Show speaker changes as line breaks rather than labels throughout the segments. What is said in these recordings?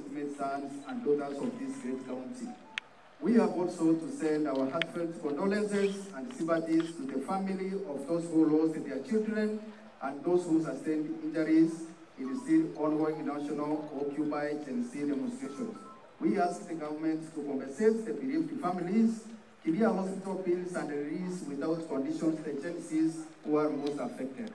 legitimate sons and daughters of this great county. We have also to send our heartfelt condolences and sympathies to the family of those who lost their children and those who sustained injuries in the still ongoing national Occupy Gen Z demonstrations. We ask the government to compensate the bereaved families, clear hospital bills, and release without conditions the Gen Zs who are most affected.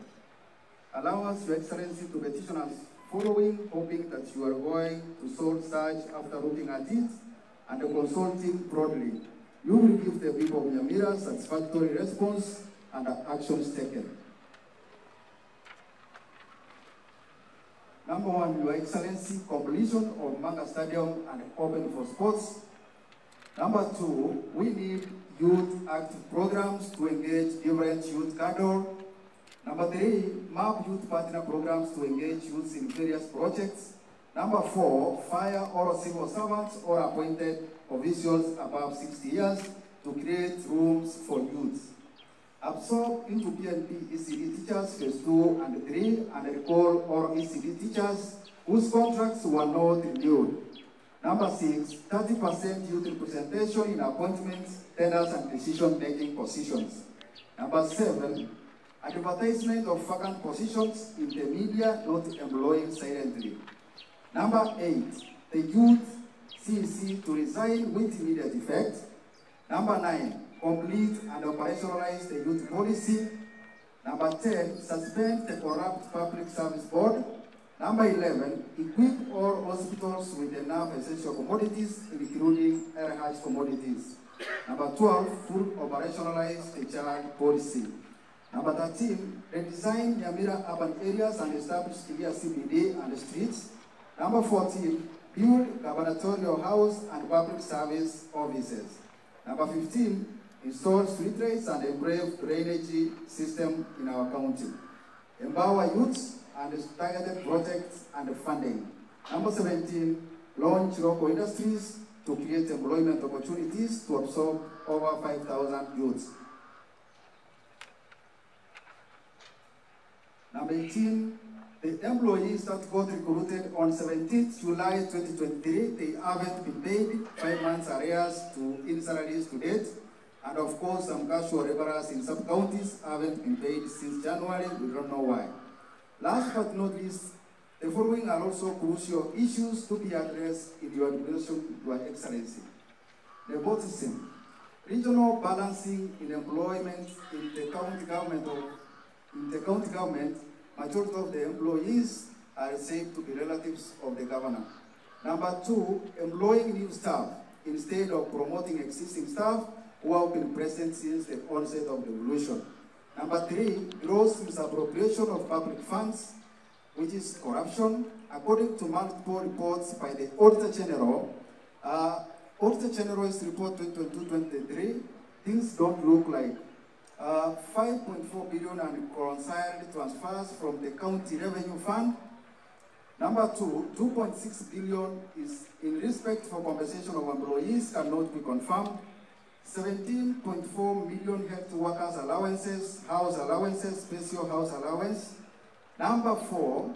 Allow us, Your Excellency, to petition us following, hoping that you are going to solve such after looking at it and consulting broadly. You will give the people of Nyamira satisfactory response and actions taken. Number one, Your Excellency, completion of Manga Stadium and open for sports. Number two, we need youth active programs to engage different youth cadre. Number three, map youth partner programs to engage youths in various projects. Number four, fire all civil servants or appointed officials above 60 years to create rooms for youth. Absorb into PNP ECD teachers phase 2 and 3 and recall all ECD teachers whose contracts were not renewed. Number 6, 30% youth representation in appointments, tenders, and decision-making positions. Number 7, advertisement of vacant positions in the media not employing silently. Number 8, the youth CEC to resign with immediate effect. Number 9, complete and operationalize the youth policy. Number 10, suspend the corrupt public service board. Number 11, equip all hospitals with enough essential commodities, including RH commodities. Number 12, full operationalize the child policy. Number 13, redesign Nyamira urban areas and establish clear CBD and streets. Number 14, build gubernatorial house and public service offices. Number 15, install street lights and improve drainage system in our county. Empower youths and targeted projects and funding. Number 17, launch local industries to create employment opportunities to absorb over 5,000 youths. Number 18, the employees that got recruited on 17th July 2023, they haven't been paid 5 months arrears in salaries to date. And of course, some casual laborers in some counties haven't been paid since January. We don't know why. Last but not least, the following are also crucial issues to be addressed in your administration, Your Excellency. Nepotism, regional balancing in employment in the county government, majority of the employees are said to be relatives of the governor. Number 2, employing new staff instead of promoting existing staff who have been present since the onset of the revolution. Number 3, gross misappropriation of public funds, which is corruption. According to multiple reports by the Auditor General, Auditor General's report 2022-2023, things don't look like 5.4 billion unreconciled transfers from the county revenue fund. Number 2, 2.6 billion is in respect for compensation of employees cannot be confirmed. 17.4 million health workers allowances, house allowances, special house allowance. Number 4,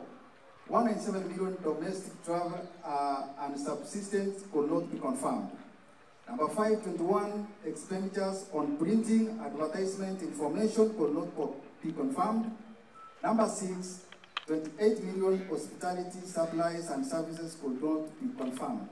1.7 million domestic travel and subsistence could not be confirmed. Number 5, 21 expenditures on printing, advertisement, information could not be confirmed. Number 6, 28 million hospitality supplies and services could not be confirmed.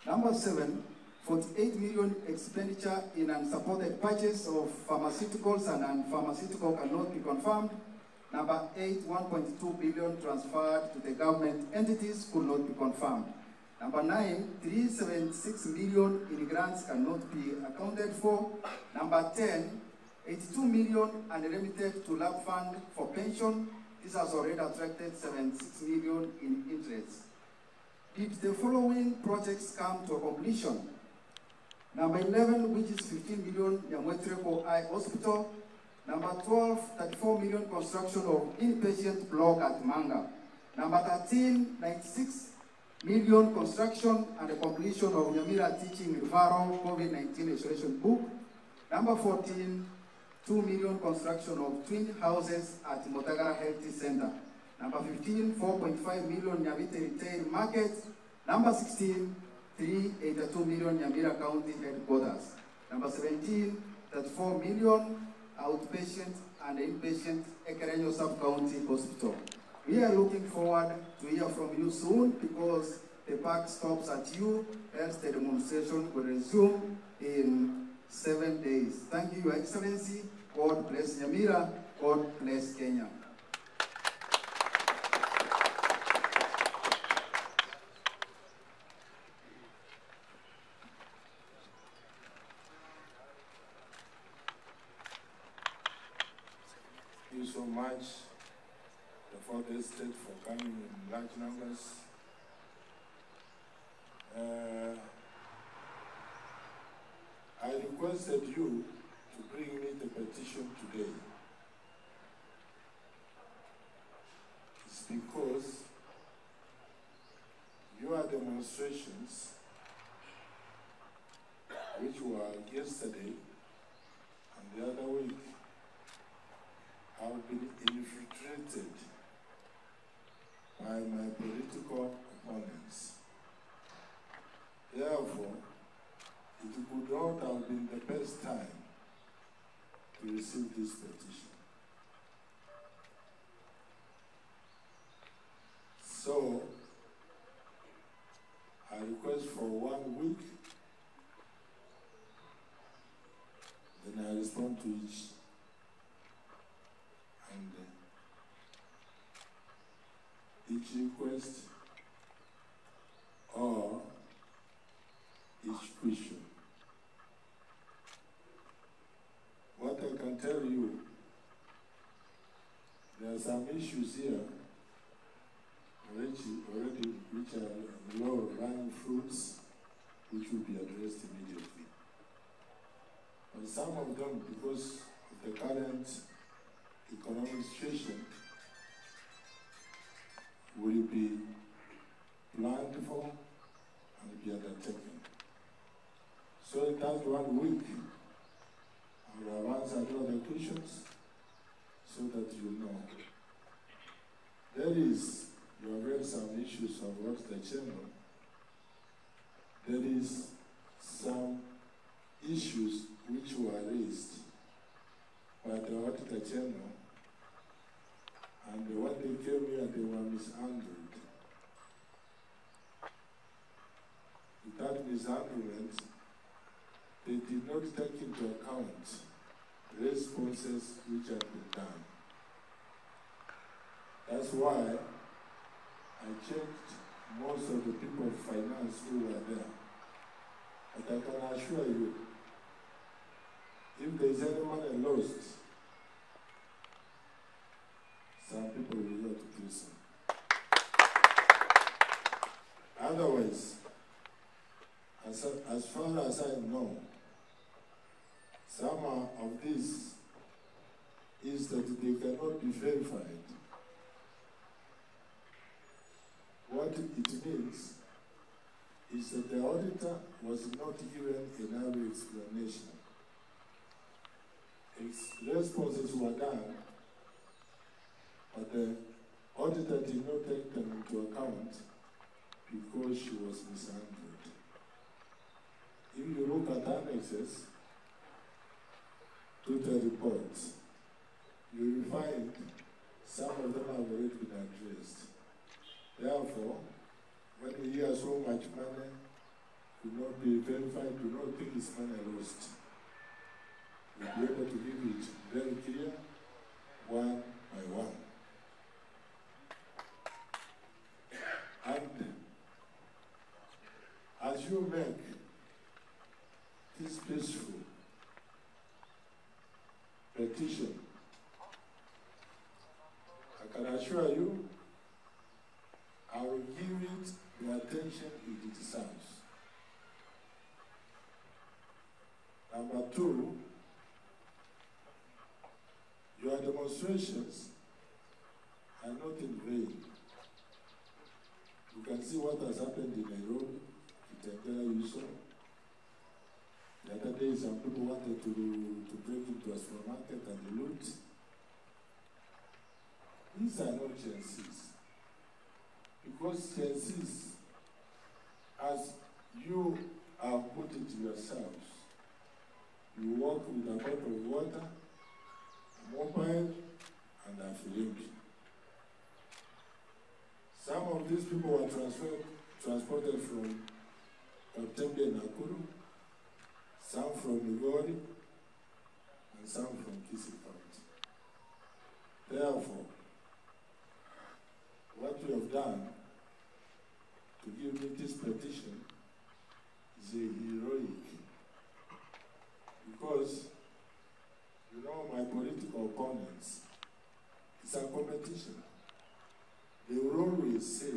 Number 7, 48 million expenditure in unsupported purchase of pharmaceuticals and non-pharmaceutical cannot be confirmed. Number 8, 1.2 billion transferred to the government entities could not be confirmed. Number 9, 376 million in grants cannot be accounted for. Number 10, 82 million unremitted to lab fund for pension. This has already attracted 76 million in interest. Did the following projects come to completion? Number 11, which is 15 million, Nyamira Eye Hospital. Number 12, 34 million construction of inpatient block at Manga. Number 13, 96 million construction and the completion of Nyamira Teaching Referral COVID-19 Isolation Book. Number 14, 2 million construction of twin houses at Motagara Health Center. Number 15, 4.5 million Nyamite Retail Market. Number 16, 382 million Nyamira County Headquarters. Number 17, 34 million outpatient and inpatient Ekerenyo Sub-County Hospital. We are looking forward to hear from you soon because the park stops at you, else the demonstration will resume in 7 days. Thank you, Your Excellency. God bless Nyamira. God bless Kenya.
Thank you so much, the fourth estate, for coming in large numbers. I requested you to bring me the petition today. It's because your demonstrations, which were yesterday and the other week, have been infiltrated by my political opponents. Therefore, it would not have been the best time to receive this petition. So, I request for 1 week, then I respond to each. And each request or each question. What I can tell you, there are some issues here which are low-lying fruits, which will be addressed immediately. But some of them, because of the current economic situation, will be planned for and be undertaken. So in that 1 week, I will have answered all the questions so that you know. You have read some issues of what the channel. There is some issues which were raised by the auditor general, and when they came here, they were mishandled. With that mishandlement, they did not take into account responses which had been done. That's why I checked most of the people of finance who were there. But I can assure you, if there is any money lost, some people will go to prison. Otherwise, as far as I know, some of this is that they cannot be verified. What it means is that the auditor was not given enough explanation. Responses were done, but the auditor did not take them into account because she was mishandled. If you look at annexes to the reports, you will find some of them have already been addressed. Therefore, when you hear so much money could not be verified, do not think it's money lost. We'll be able to give it very clear, one by one. And as you make this peaceful petition, I can assure you, I will give it the attention it deserves. Number two, your demonstrations are not in vain. You can see what has happened in Nairobi, Kitengela, you saw. The other day, some people wanted to break into a supermarket and loot. These are not Gen Zs. Because Gen Zs, as you have put it yourselves, you walk with a bottle of water, a mobile, and a filimbi. Some of these people were transported from Otembe and Nakuru, some from Migori, and some from Kisii County. Therefore, what we have done to give me this petition is a heroic, because you know my political opponents, it's a competition. They will always say,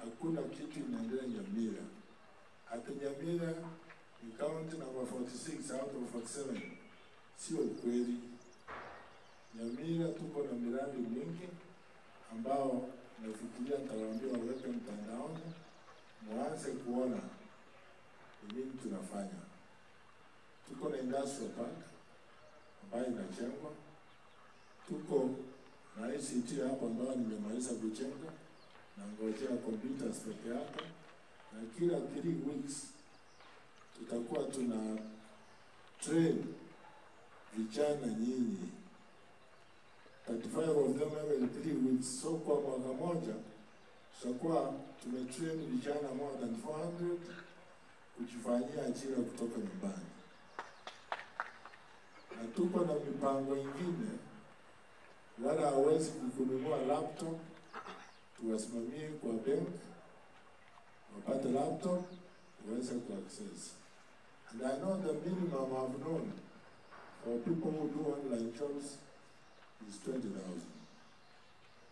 hakuna kitu inaendelea Nyamira. At Nyamira, in county number 46 out of 47, sio kweli. Nyamira tuko na miradi mingi ambao nafikiria nitawaambia waweke mtandaoni, mwanze kuona nini tunafanya. Tuko na industrial park ambayo inajengwa. Tuko na ICT hapo ambayo nimemaliza kujenga na ngojea computers peke yake, na kila 3 weeks tutakuwa tuna train vijana nyinyi 35 of them every 3 weeks. So kwa mwaka moja tutakuwa tumetrain vijana more than 400 kujifanyia ajira kutoka nyumbani. Na tuko na mipango ingine, wala hawezi kununua laptop, tuwasimamie kwa bank, wapate laptop, waweze ku-access. And I know the minimum I've known for people who do online jobs is 20,000.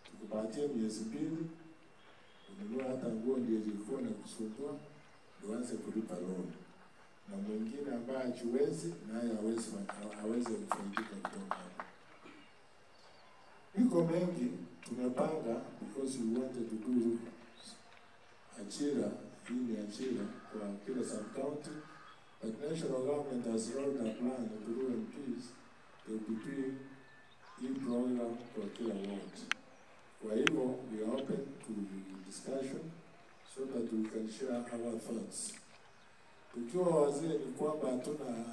Tukupatie miezi 2, ununua hata nguo ndiye ilikuwa na kusumbua, uanze kulipa loan. Na mwingine ambaye hajiwezi naye aweze kufaidika kutoka hapo. Iko mengi tumepanga, because we wanted to do ajira, hii ni ajira kwa kila sub-county, but national government has rolled a plan through MPs to prepare hii program kwa kila ward. Kwa hivyo, we are open to discussion so that we can share our thoughts. Tukiwa wazee ni kwamba hatuna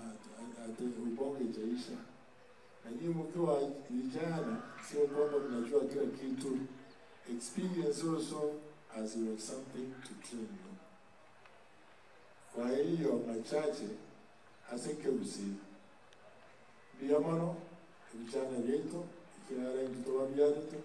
ubonge jaisha. Na nyinyi mkiwa vijana, sio kwamba mnajua kila kitu. Experience also as you have something to train you. Kwa hiyo machache, aseke usi. Biyamano, vijana vyetu, ikiara mtoto wa biyaretu,